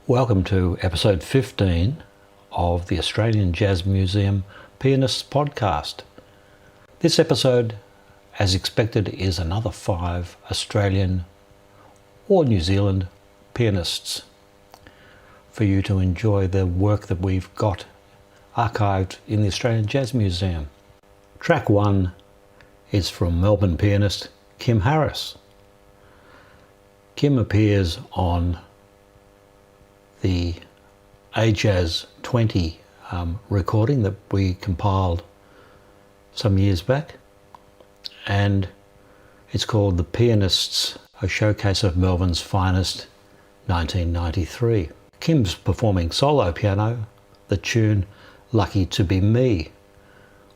Welcome to episode 15 of the Australian Jazz Museum Pianists podcast. This episode, as expected, is another 5 Australian or New Zealand pianists for you to enjoy the work that we've got archived in the Australian Jazz Museum. Track 1 is from Melbourne pianist Kim Harris. Kim appears on the AJazz 20 recording that we compiled some years back, and it's called The Pianists, a Showcase of Melbourne's Finest, 1993. Kim's performing solo piano the tune Lucky to Be Me,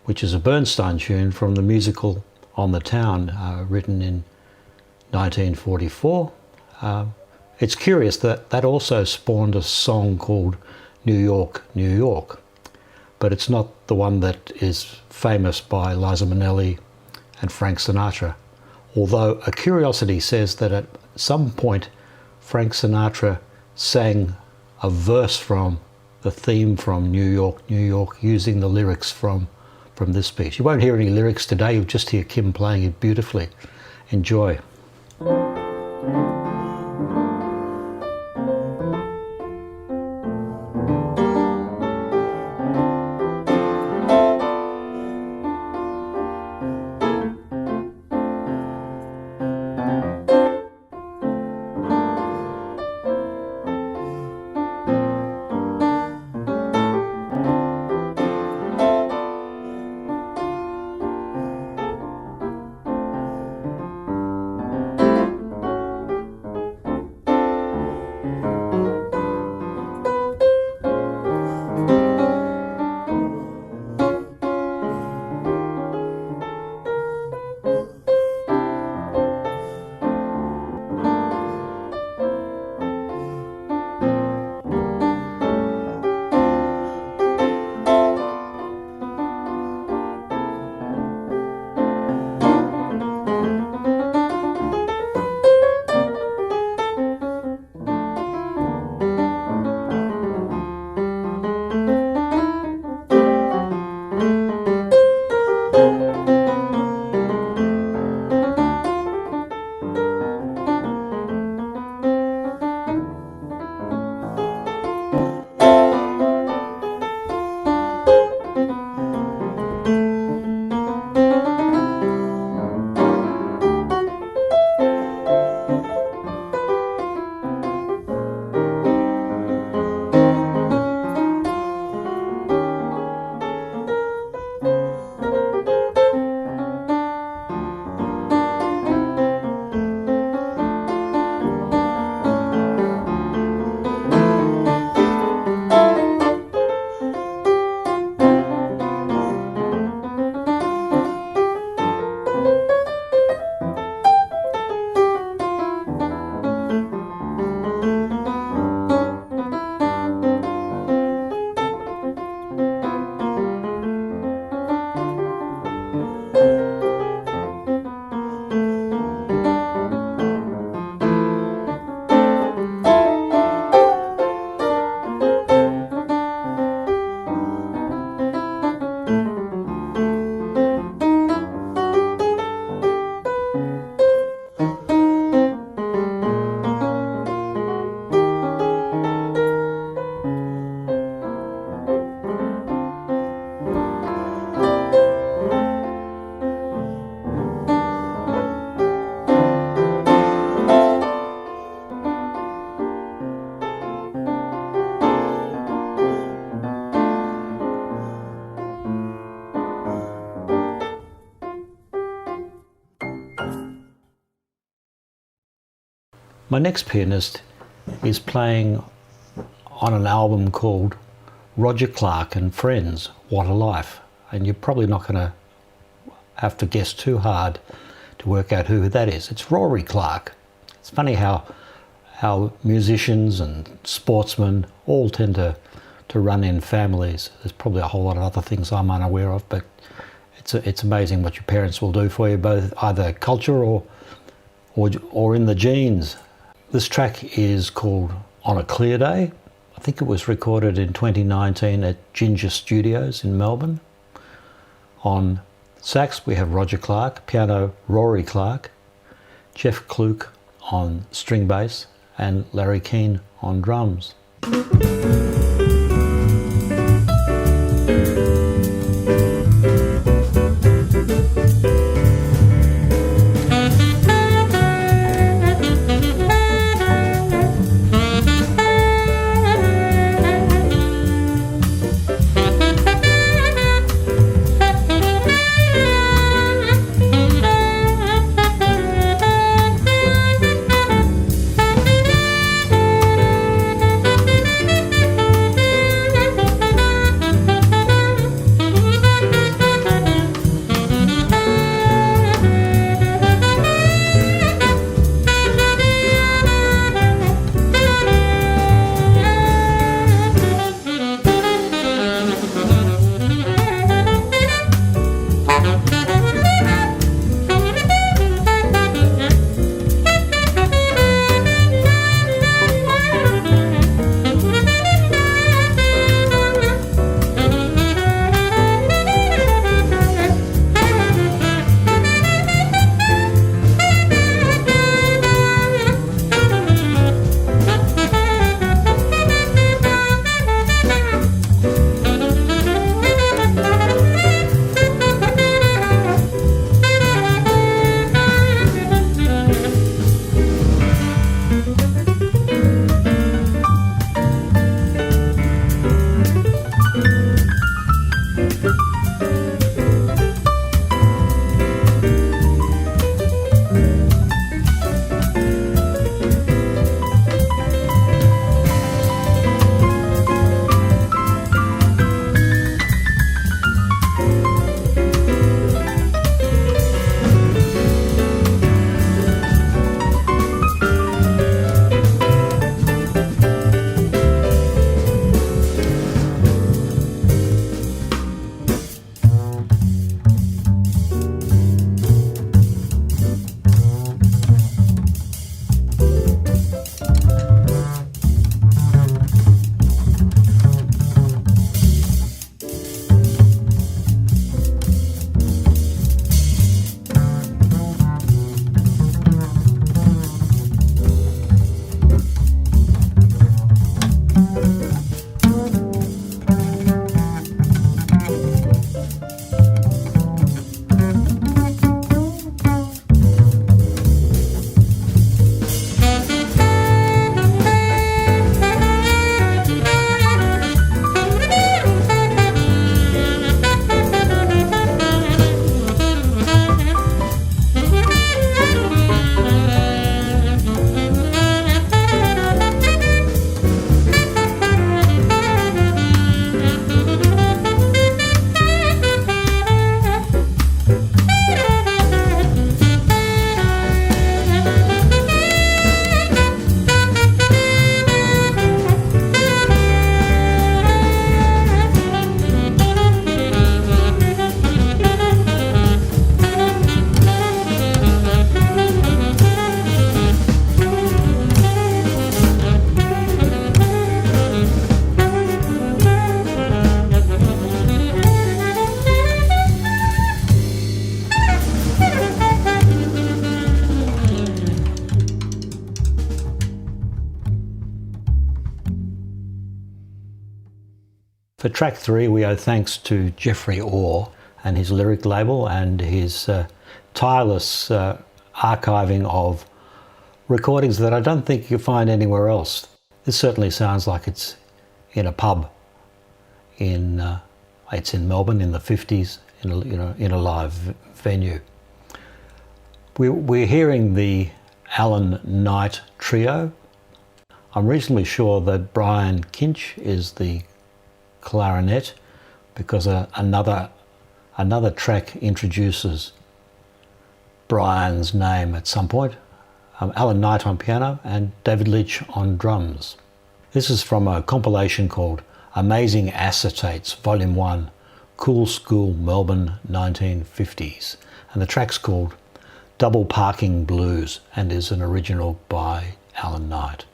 which is a Bernstein tune from the musical On the Town, written in 1944. It's curious that that also spawned a song called New York, New York, but it's not the one that is famous by Liza Minnelli and Frank Sinatra, although a curiosity says that at some point Frank Sinatra sang a verse from the theme from New York, New York, using the lyrics from this piece. You won't hear any lyrics today, you'll just hear Kim playing it beautifully. Enjoy. My next pianist is playing on an album called Rory Clarke and Friends, What a Life. And you're probably not going to have to guess too hard to work out who that is. It's Rory Clarke. It's funny how musicians and sportsmen all tend to run in families. There's probably a whole lot of other things I'm unaware of, but it's amazing what your parents will do for you, both either culture or in the genes. This track is called On a Clear Day, I think it was recorded in 2019 at Ginger Studios in Melbourne. On sax we have Roger Clarke, piano Rory Clarke, Jeff Kluke on string bass, and Larry Keane on drums. For track 3, we owe thanks to Jeffrey Orr and his lyric label and his tireless archiving of recordings that I don't think you find anywhere else. This certainly sounds like it's in a pub it's in Melbourne in the 50s in a live venue. We're hearing the Allan Knight trio. I'm reasonably sure that Brian Kinch is the clarinet, because another track introduces Brian's name at some point. Allan Knight on piano and David Leitch on drums. This is from a compilation called Amazing Acetates, Volume 1, Cool School Melbourne 1950s. And the track's called Double Parking Blues and is an original by Allan Knight.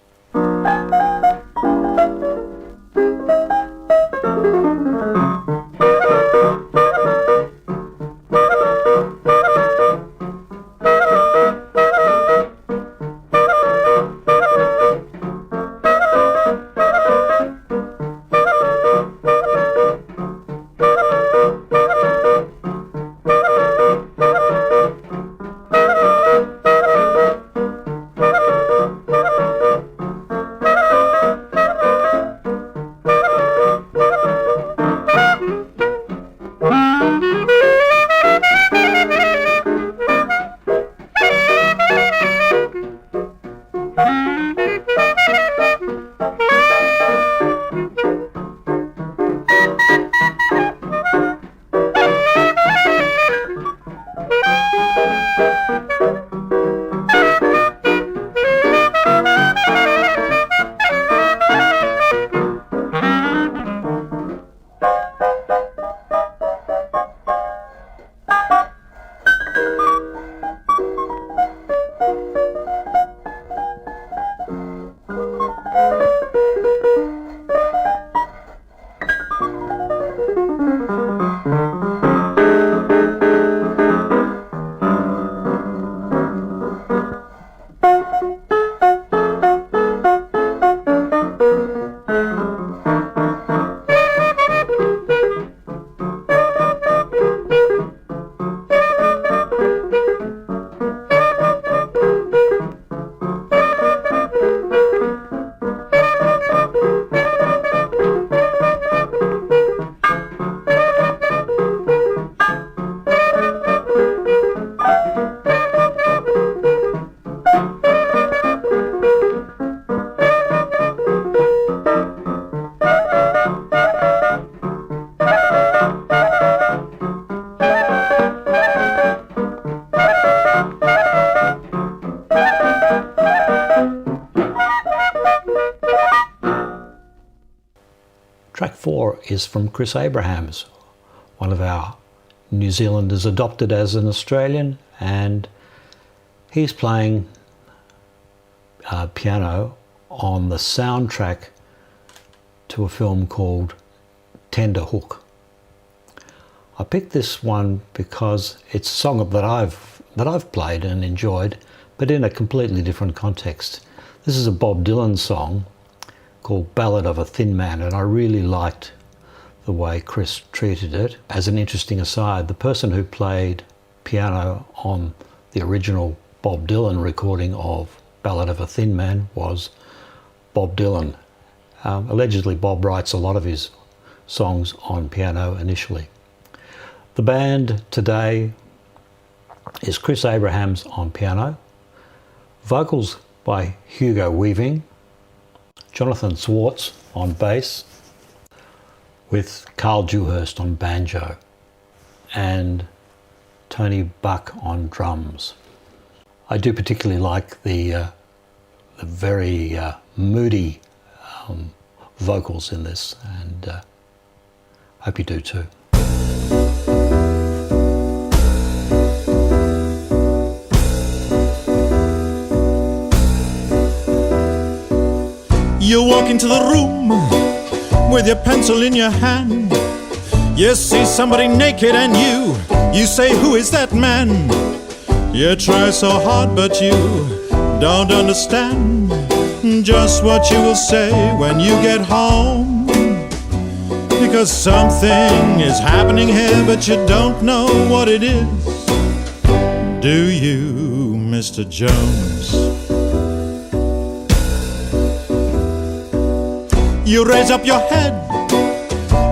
4 is from Chris Abrahams, one of our New Zealanders adopted as an Australian, and he's playing piano on the soundtrack to a film called Tender Hook. I picked this one because it's a song that I've played and enjoyed, but in a completely different context. This is a Bob Dylan song called Ballad of a Thin Man, and I really liked the way Chris treated it. As an interesting aside, the person who played piano on the original Bob Dylan recording of Ballad of a Thin Man was Bob Dylan. Allegedly, Bob writes a lot of his songs on piano initially. The band today is Chris Abrahams on piano, vocals by Hugo Weaving, Jonathan Swartz on bass, with Carl Dewhurst on banjo, and Tony Buck on drums. I do particularly like the very moody vocals in this, and hope you do too. You walk into the room with your pencil in your hand. You see somebody naked and you say, who is that man? You try so hard but you don't understand just what you will say when you get home. Because something is happening here but you don't know what it is. Do you, Mr. Jones? You raise up your head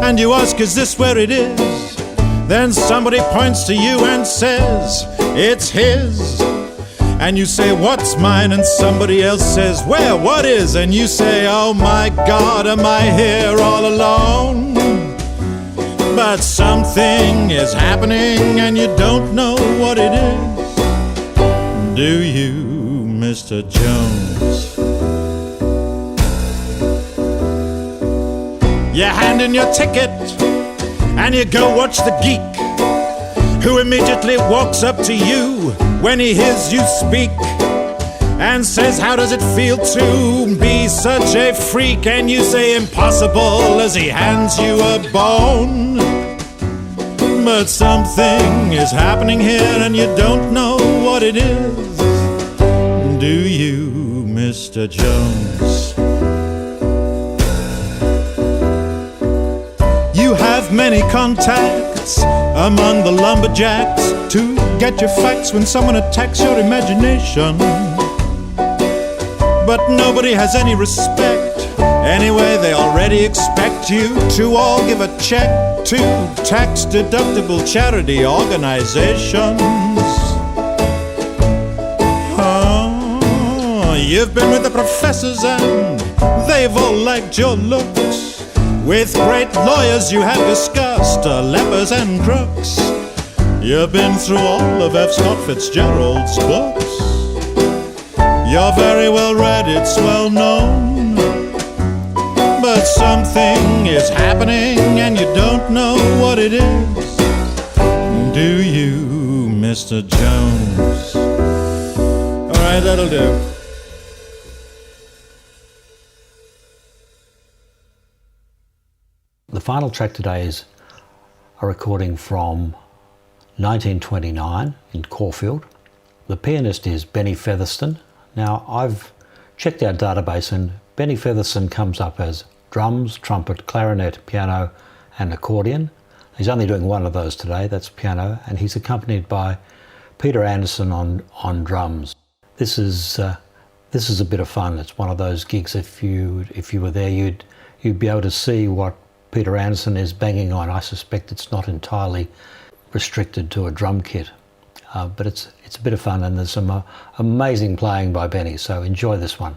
and you ask, is this where it is? Then somebody points to you and says, it's his. And you say, what's mine? And somebody else says, where, what is? And you say, oh my God, am I here all alone? But something is happening and you don't know what it is. Do you, Mr. Jones? You hand in your ticket and you go watch the geek, who immediately walks up to you when he hears you speak and says, how does it feel to be such a freak? And you say, impossible, as he hands you a bone. But something is happening here and you don't know what it is. Do you, Mr. Jones? You have many contacts among the lumberjacks to get your facts when someone attacks your imagination. But nobody has any respect. Anyway, they already expect you to all give a check to tax-deductible charity organizations. Oh, you've been with the professors and they've all liked your looks. With great lawyers you have discussed lepers and crooks. You've been through all of F. Scott Fitzgerald's books. You're very well read, it's well known. But something is happening and you don't know what it is. Do you, Mr. Jones? All right, that'll do. The final track today is a recording from 1929 in Caulfield. The pianist is Benny Featherstone. Now, I've checked our database and Benny Featherstone comes up as drums, trumpet, clarinet, piano and accordion. He's only doing one of those today, that's piano, and he's accompanied by Peter Anderson on drums. This is a bit of fun. It's one of those gigs, if you were there, you'd be able to see what Peter Anderson is banging on. I suspect it's not entirely restricted to a drum kit, but it's a bit of fun, and there's some amazing playing by Benny, so enjoy this one.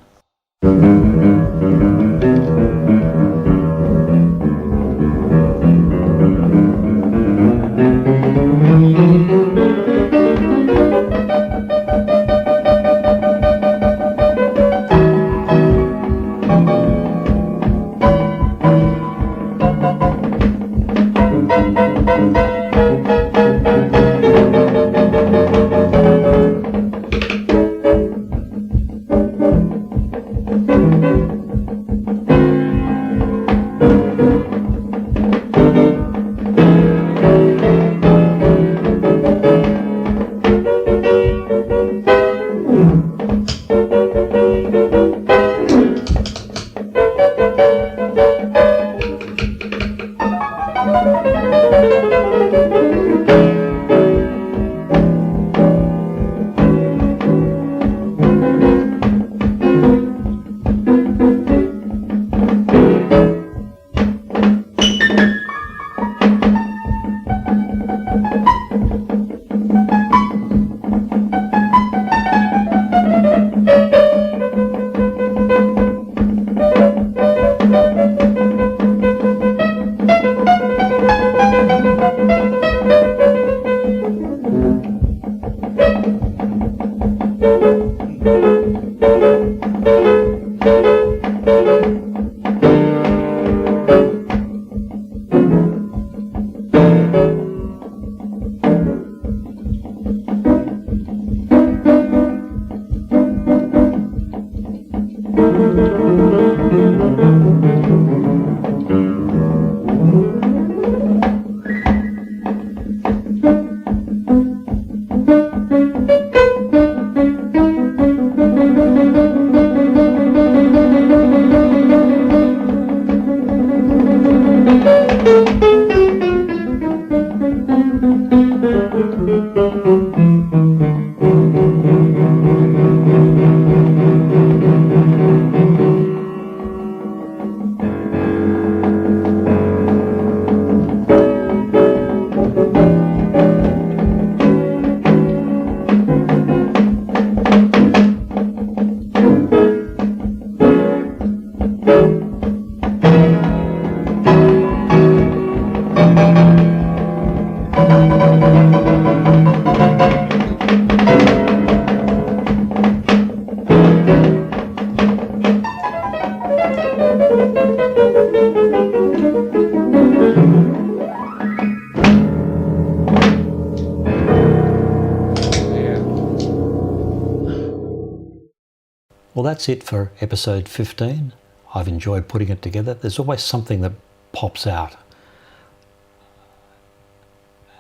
Well, that's it for episode 15. I've enjoyed putting it together. There's always something that pops out.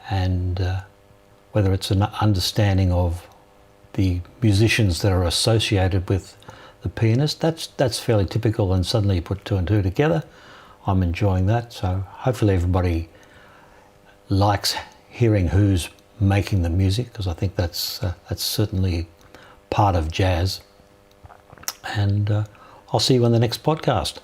And whether it's an understanding of the musicians that are associated with the pianist, that's fairly typical, and suddenly you put two and two together. I'm enjoying that. So hopefully everybody likes hearing who's making the music, because I think that's certainly part of jazz. And I'll see you on the next podcast.